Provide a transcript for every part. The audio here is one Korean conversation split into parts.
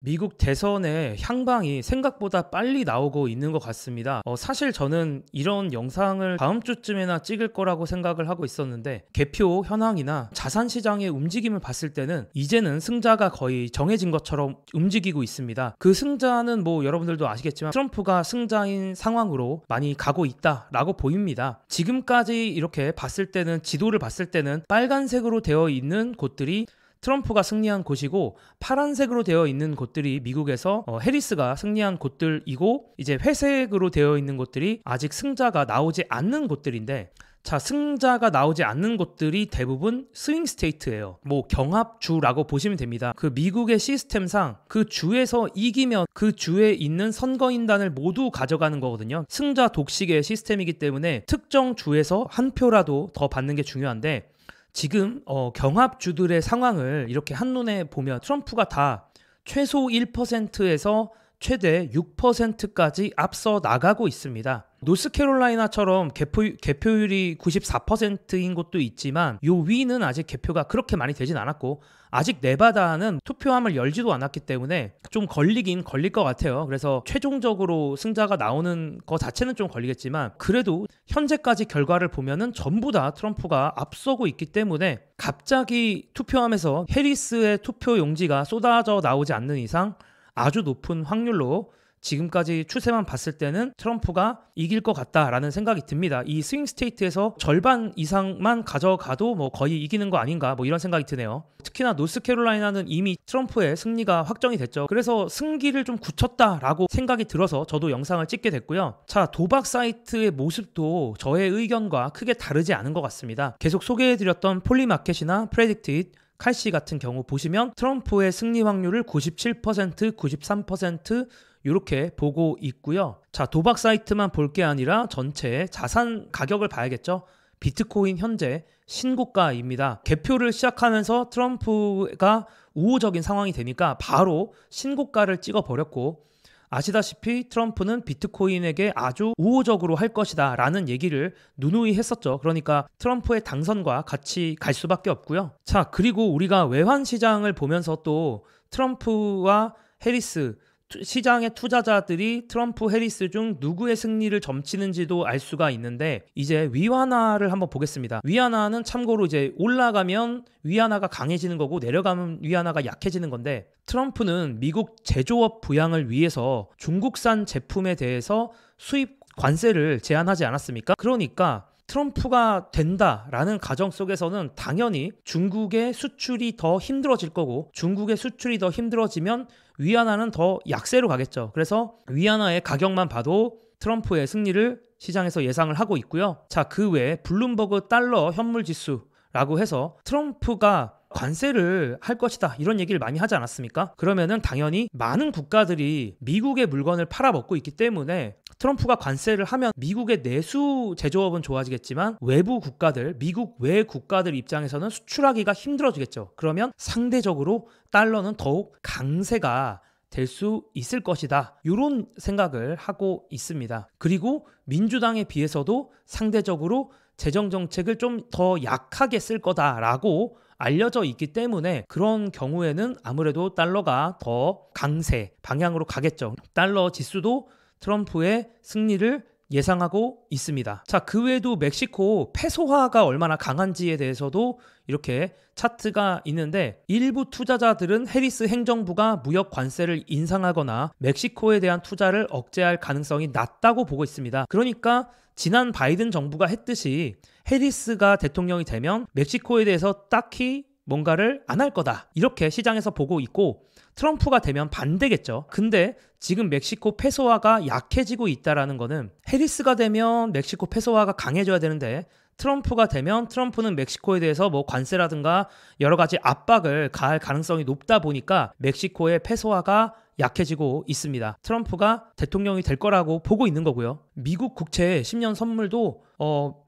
미국 대선의 향방이 생각보다 빨리 나오고 있는 것 같습니다. 사실 저는 이런 영상을 다음 주쯤에나 찍을 거라고 생각을 하고 있었는데 개표 현황이나 자산 시장의 움직임을 봤을 때는 이제는 승자가 거의 정해진 것처럼 움직이고 있습니다. 그 승자는 뭐 여러분들도 아시겠지만 트럼프가 승자인 상황으로 많이 가고 있다라고 보입니다. 지금까지 이렇게 봤을 때는 지도를 봤을 때는 빨간색으로 되어 있는 곳들이 트럼프가 승리한 곳이고 파란색으로 되어 있는 곳들이 미국에서 해리스가 승리한 곳들이고 이제 회색으로 되어 있는 곳들이 아직 승자가 나오지 않는 곳들인데 자, 승자가 나오지 않는 곳들이 대부분 스윙 스테이트예요. 뭐 경합주라고 보시면 됩니다. 그 미국의 시스템상 그 주에서 이기면 그 주에 있는 선거인단을 모두 가져가는 거거든요. 승자 독식의 시스템이기 때문에 특정 주에서 한 표라도 더 받는 게 중요한데 지금 경합주들의 상황을 이렇게 한눈에 보면 트럼프가 다 최소 1%에서 최대 6%까지 앞서 나가고 있습니다. 노스캐롤라이나처럼 개표율이 94%인 곳도 있지만 요 위는 아직 개표가 그렇게 많이 되진 않았고 아직 네바다는 투표함을 열지도 않았기 때문에 좀 걸리긴 걸릴 것 같아요. 그래서 최종적으로 승자가 나오는 거 자체는 좀 걸리겠지만 그래도 현재까지 결과를 보면은 전부 다 트럼프가 앞서고 있기 때문에 갑자기 투표함에서 해리스의 투표 용지가 쏟아져 나오지 않는 이상 아주 높은 확률로 지금까지 추세만 봤을 때는 트럼프가 이길 것 같다라는 생각이 듭니다. 이 스윙 스테이트에서 절반 이상만 가져가도 뭐 거의 이기는 거 아닌가 뭐 이런 생각이 드네요. 특히나 노스캐롤라이나는 이미 트럼프의 승리가 확정이 됐죠. 그래서 승기를 좀 굳혔다라고 생각이 들어서 저도 영상을 찍게 됐고요. 자, 도박 사이트의 모습도 저의 의견과 크게 다르지 않은 것 같습니다. 계속 소개해드렸던 폴리마켓이나 프레딕티드 칼시 같은 경우 보시면 트럼프의 승리 확률을 97%, 93% 이렇게 보고 있고요. 자, 도박 사이트만 볼 게 아니라 전체 자산 가격을 봐야겠죠. 비트코인 현재 신고가입니다. 개표를 시작하면서 트럼프가 우호적인 상황이 되니까 바로 신고가를 찍어버렸고 아시다시피 트럼프는 비트코인에게 아주 우호적으로 할 것이다 라는 얘기를 누누이 했었죠. 그러니까 트럼프의 당선과 같이 갈 수밖에 없고요. 자, 그리고 우리가 외환 시장을 보면서 또 트럼프와 해리스 시장의 투자자들이 트럼프, 해리스 중 누구의 승리를 점치는지도 알 수가 있는데 이제 위안화를 한번 보겠습니다. 위안화는 참고로 이제 올라가면 위안화가 강해지는 거고 내려가면 위안화가 약해지는 건데 트럼프는 미국 제조업 부양을 위해서 중국산 제품에 대해서 수입 관세를 제한하지 않았습니까? 그러니까 트럼프가 된다라는 가정 속에서는 당연히 중국의 수출이 더 힘들어질 거고 중국의 수출이 더 힘들어지면 위안화는 더 약세로 가겠죠. 그래서 위안화의 가격만 봐도 트럼프의 승리를 시장에서 예상을 하고 있고요. 자, 그 외에 블룸버그 달러 현물 지수라고 해서 트럼프가 관세를 할 것이다 이런 얘기를 많이 하지 않았습니까? 그러면은 당연히 많은 국가들이 미국의 물건을 팔아먹고 있기 때문에 트럼프가 관세를 하면 미국의 내수 제조업은 좋아지겠지만 외부 국가들, 미국 외 국가들 입장에서는 수출하기가 힘들어지겠죠. 그러면 상대적으로 달러는 더욱 강세가 될 수 있을 것이다. 이런 생각을 하고 있습니다. 그리고 민주당에 비해서도 상대적으로 재정정책을 좀 더 약하게 쓸 거다라고 알려져 있기 때문에 그런 경우에는 아무래도 달러가 더 강세 방향으로 가겠죠. 달러 지수도 트럼프의 승리를 예상하고 있습니다. 자, 그 외에도 멕시코 페소화가 얼마나 강한지에 대해서도 이렇게 차트가 있는데 일부 투자자들은 해리스 행정부가 무역 관세를 인상하거나 멕시코에 대한 투자를 억제할 가능성이 낮다고 보고 있습니다. 그러니까 지난 바이든 정부가 했듯이 해리스가 대통령이 되면 멕시코에 대해서 딱히 뭔가를 안 할 거다 이렇게 시장에서 보고 있고 트럼프가 되면 반대겠죠. 근데 지금 멕시코 페소화가 약해지고 있다라는 거는 해리스가 되면 멕시코 페소화가 강해져야 되는데 트럼프가 되면 트럼프는 멕시코에 대해서 뭐 관세라든가 여러 가지 압박을 가할 가능성이 높다 보니까 멕시코의 페소화가 약해지고 있습니다. 트럼프가 대통령이 될 거라고 보고 있는 거고요. 미국 국채 10년 선물도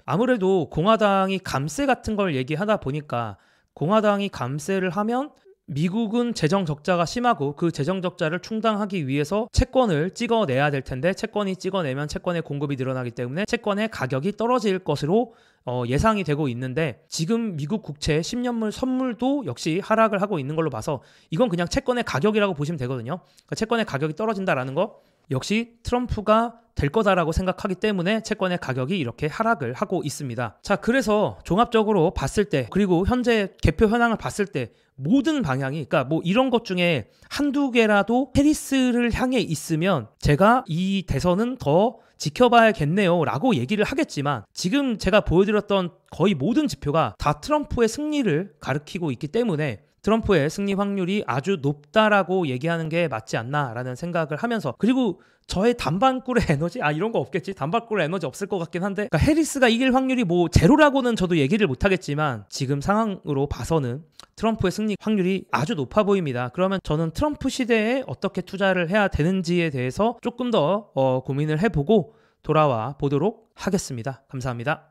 아무래도 공화당이 감세 같은 걸 얘기하다 보니까 공화당이 감세를 하면 미국은 재정 적자가 심하고 그 재정 적자를 충당하기 위해서 채권을 찍어내야 될 텐데 채권이 찍어내면 채권의 공급이 늘어나기 때문에 채권의 가격이 떨어질 것으로 예상이 되고 있는데 지금 미국 국채 10년물 선물도 역시 하락을 하고 있는 걸로 봐서 이건 그냥 채권의 가격이라고 보시면 되거든요. 그러니까 채권의 가격이 떨어진다라는 거 역시 트럼프가 될 거다라고 생각하기 때문에 채권의 가격이 이렇게 하락을 하고 있습니다. 자, 그래서 종합적으로 봤을 때 그리고 현재 개표 현황을 봤을 때 모든 방향이 그러니까 뭐 이런 것 중에 한두 개라도 해리스를 향해 있으면 제가 이 대선은 더 지켜봐야겠네요 라고 얘기를 하겠지만 지금 제가 보여드렸던 거의 모든 지표가 다 트럼프의 승리를 가리키고 있기 때문에 트럼프의 승리 확률이 아주 높다라고 얘기하는 게 맞지 않나라는 생각을 하면서 그리고 저의 단반꿀의 에너지? 이런 거 없겠지. 단반꿀의 에너지 없을 것 같긴 한데 그러니까 해리스가 이길 확률이 뭐 제로라고는 저도 얘기를 못하겠지만 지금 상황으로 봐서는 트럼프의 승리 확률이 아주 높아 보입니다. 그러면 저는 트럼프 시대에 어떻게 투자를 해야 되는지에 대해서 조금 더 고민을 해보고 돌아와 보도록 하겠습니다. 감사합니다.